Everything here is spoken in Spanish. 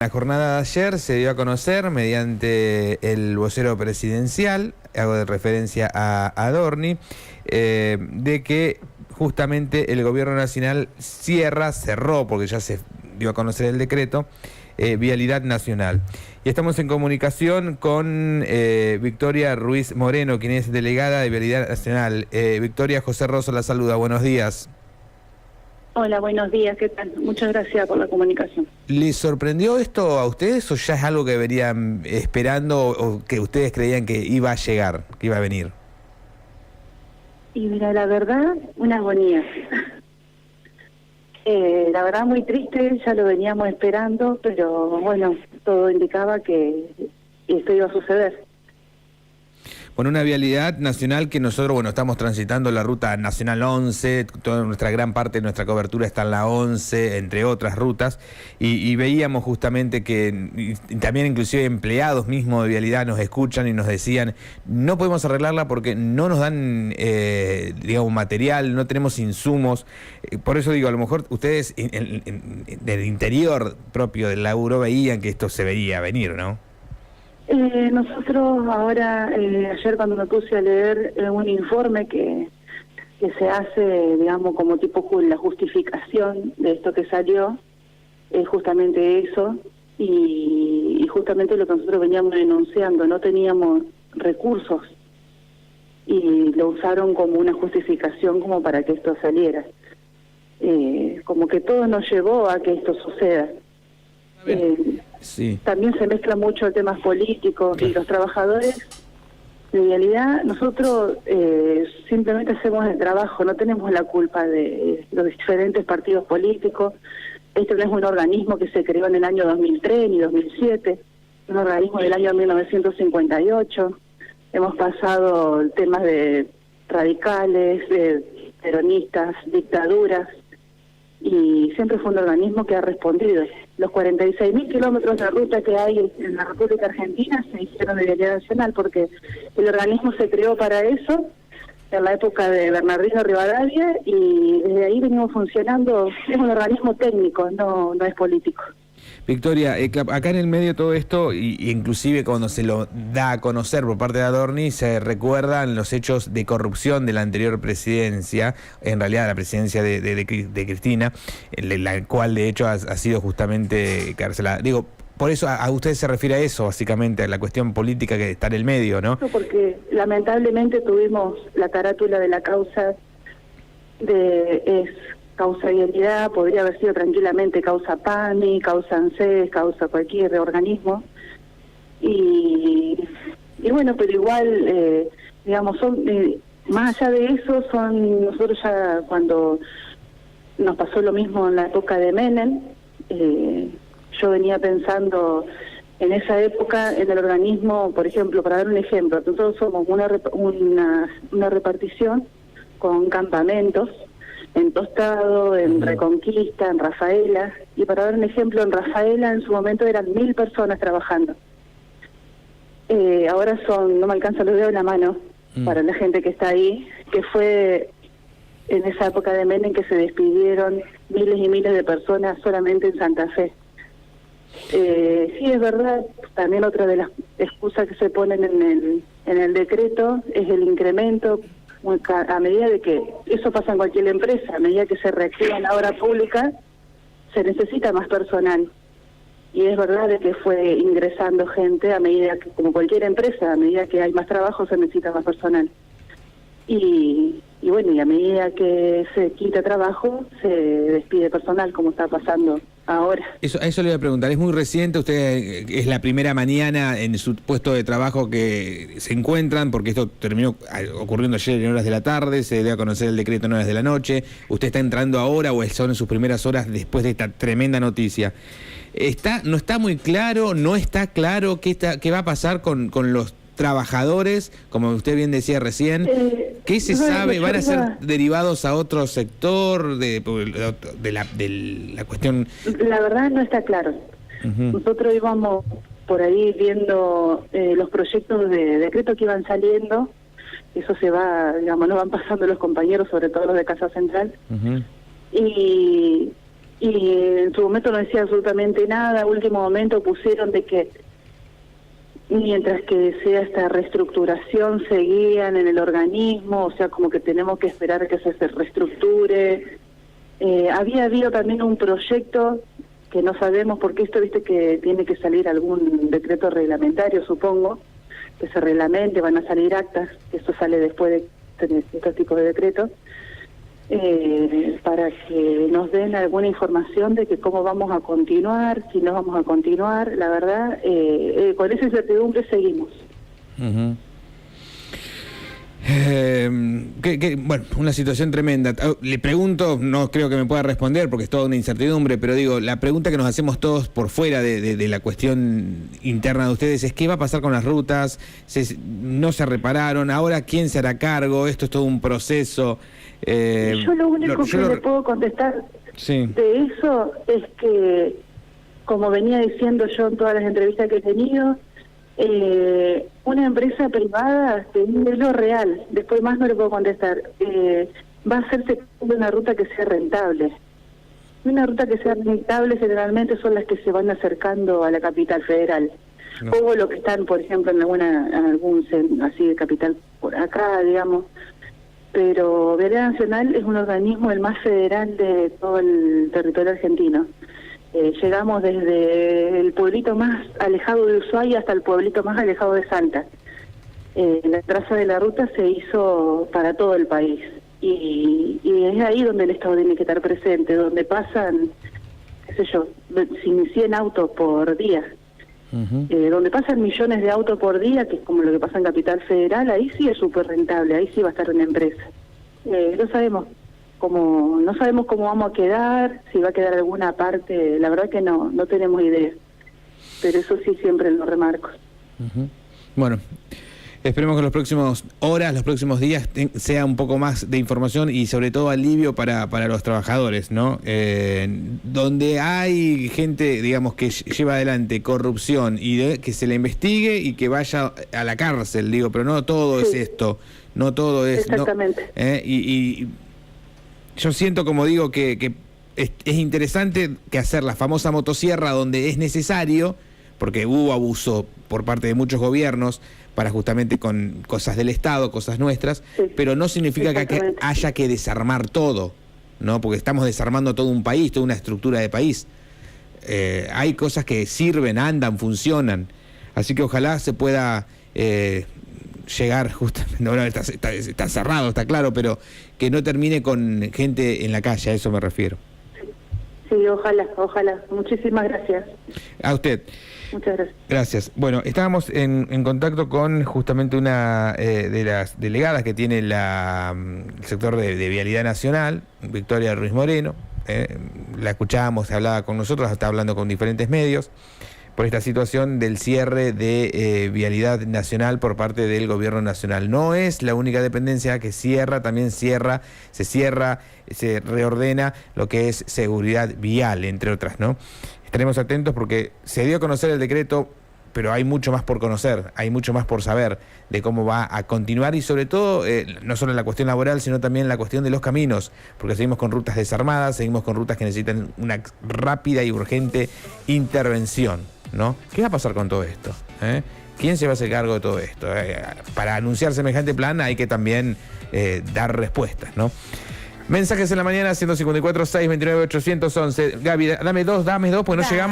La jornada de ayer se dio a conocer mediante el vocero presidencial, hago de referencia a Adorni, de que justamente el gobierno nacional cerró, porque ya se dio a conocer el decreto, Vialidad Nacional. Y estamos en comunicación con Victoria Ruiz Moreno, quien es delegada de Vialidad Nacional. Victoria, José Rosso la saluda, buenos días. Hola, buenos días, ¿qué tal? Muchas gracias por la comunicación. ¿Les sorprendió esto a ustedes o ya es algo que venían esperando o que ustedes creían que iba a llegar, que iba a venir? Y mira, la verdad, una agonía. La verdad muy triste, ya lo veníamos esperando, pero bueno, todo indicaba que esto iba a suceder. Bueno, una vialidad nacional que nosotros, estamos transitando la ruta nacional 11, toda nuestra gran parte de nuestra cobertura está en la 11, entre otras rutas, y veíamos justamente que y también inclusive empleados mismos de vialidad nos escuchan y nos decían, no podemos arreglarla porque no nos dan, digamos, material, no tenemos insumos. Por eso digo, a lo mejor ustedes del interior propio del laburo veían que esto se veía venir, ¿no? Nosotros ahora, ayer cuando me puse a leer un informe que se hace, digamos, como tipo la justificación de esto que salió, es justamente eso, y justamente lo que nosotros veníamos denunciando, no teníamos recursos, y lo usaron como una justificación como para que esto saliera. Como que todo nos llevó a que esto suceda. Sí. También se mezcla mucho el tema político y los trabajadores. En realidad nosotros simplemente hacemos el trabajo, no tenemos la culpa de los diferentes partidos políticos. Este no es un organismo que se creó en el año 2003 ni 2007, es un organismo del año 1958. Hemos pasado temas de radicales, de peronistas, dictaduras, y siempre fue un organismo que ha respondido. Los 46.000 kilómetros de ruta que hay en la República Argentina se hicieron de Vialidad Nacional porque el organismo se creó para eso en la época de Bernardino Rivadavia y desde ahí venimos funcionando. Es un organismo técnico, no es político. Victoria, acá en el medio de todo esto, y inclusive cuando se lo da a conocer por parte de Adorni, se recuerdan los hechos de corrupción de la anterior presidencia, en realidad la presidencia de Cristina, la cual de hecho ha sido justamente carcelada. Digo, por eso a usted se refiere a eso, básicamente, a la cuestión política que está en el medio, ¿no? Porque lamentablemente tuvimos la carátula de la causa causa vialidad, podría haber sido tranquilamente causa PAMI, causa ANSES, causa cualquier organismo. Y bueno, pero igual, digamos, más allá de eso, nosotros ya cuando nos pasó lo mismo en la época de Menem, yo venía pensando en esa época en el organismo, por ejemplo, para dar un ejemplo, nosotros somos una repartición con campamentos, en Tostado, en Reconquista, en Rafaela, y para dar un ejemplo, en Rafaela en su momento eran 1.000 personas trabajando. Ahora no me alcanza los dedos de la mano para la gente que está ahí, que fue en esa época de Menem que se despidieron miles y miles de personas solamente en Santa Fe. Sí, es verdad, también otra de las excusas que se ponen en el decreto es el incremento. A medida de que eso pasa en cualquier empresa, a medida que se reactiva la obra pública, se necesita más personal. Y es verdad de que fue ingresando gente a medida que, como cualquier empresa, a medida que hay más trabajo se necesita más personal. Y bueno, y a medida que se quita trabajo, se despide personal, como está pasando ahora. A eso le voy a preguntar, es muy reciente, usted es la primera mañana en su puesto de trabajo que se encuentran, porque esto terminó ocurriendo ayer en horas de la tarde, se dio a conocer el decreto en horas de la noche, usted está entrando ahora o son en sus primeras horas después de esta tremenda noticia. No está muy claro, no está claro qué va a pasar con los trabajadores, como usted bien decía recién, ¿qué se sabe? ¿Van a ser derivados a otro sector de la cuestión? La verdad no está claro. Nosotros íbamos por ahí viendo los proyectos de decreto que iban saliendo, eso se va, digamos, no van pasando los compañeros, sobre todo los de Casa Central, y y en su momento no decía absolutamente nada. Último momento pusieron de que mientras que sea esta reestructuración seguían en el organismo, o sea, como que tenemos que esperar que se reestructure. Había habido también un proyecto que no sabemos, porque esto, viste, que tiene que salir algún decreto reglamentario, supongo, que se reglamente, van a salir actas, que esto sale después de estos tipos de decretos, para que nos den alguna información de que cómo vamos a continuar, si no vamos a continuar. La verdad, con esa incertidumbre seguimos. Uh-huh. Bueno, una situación tremenda. Le pregunto, no creo que me pueda responder porque es toda una incertidumbre, pero digo, la pregunta que nos hacemos todos por fuera de la cuestión interna de ustedes es: ¿qué va a pasar con las rutas? No se repararon, ahora ¿quién se hará cargo? Esto es todo un proceso. Yo lo único que le puedo contestar de eso es que, como venía diciendo yo en todas las entrevistas que he tenido, una empresa privada es lo real. Después más no le puedo contestar. Va a hacerse una ruta que sea rentable. Una ruta que sea rentable generalmente son las que se van acercando a la capital federal. No. O los que están, por ejemplo, en algún así de capital por acá, digamos. Pero Vialidad Nacional es un organismo el más federal de todo el territorio argentino. Llegamos desde el pueblito más alejado de Ushuaia hasta el pueblito más alejado de Salta. La traza de la ruta se hizo para todo el país. Y es ahí donde el Estado tiene que estar presente, donde pasan, qué sé yo, 100 autos por día. Uh-huh. Donde pasan millones de autos por día, que es como lo que pasa en Capital Federal, ahí sí es súper rentable, ahí sí va a estar una empresa. No sabemos cómo vamos a quedar, si va a quedar alguna parte, la verdad que no tenemos idea, pero eso sí siempre lo remarco. Uh-huh. Bueno, esperemos que los próximos horas, los próximos días sea un poco más de información y sobre todo alivio para los trabajadores, ¿no? Donde hay gente, digamos, que lleva adelante corrupción y que se le investigue y que vaya a la cárcel, digo, pero no todo es esto, no todo es... Exactamente. Y yo siento, como digo, que es interesante que hacer la famosa motosierra donde es necesario, porque hubo abuso por parte de muchos gobiernos para justamente con cosas del Estado, cosas nuestras, pero no significa que haya que desarmar todo, ¿no? Porque estamos desarmando todo un país, toda una estructura de país. Hay cosas que sirven, andan, funcionan, así que ojalá se pueda llegar justamente, bueno, está cerrado, está claro, pero que no termine con gente en la calle, a eso me refiero. Sí, ojalá. Muchísimas gracias. A usted. Muchas gracias. Gracias. Bueno, estábamos en contacto con justamente una de las delegadas que tiene el sector de Vialidad Nacional, Victoria Ruiz Moreno. La escuchábamos, hablaba con nosotros, está hablando con diferentes medios por esta situación del cierre de Vialidad Nacional por parte del Gobierno Nacional. No es la única dependencia que cierra, también se reordena lo que es seguridad vial, entre otras, ¿no? Estaremos atentos porque se dio a conocer el decreto, pero hay mucho más por conocer, hay mucho más por saber de cómo va a continuar y sobre todo, no solo en la cuestión laboral, sino también en la cuestión de los caminos, porque seguimos con rutas desarmadas, seguimos con rutas que necesitan una rápida y urgente intervención, ¿no? ¿Qué va a pasar con todo esto? ¿Quién se va a hacer cargo de todo esto? Para anunciar semejante plan hay que también dar respuestas, ¿no? Mensajes en la mañana, 154-629-811. Gaby, dame dos, pues no llegamos.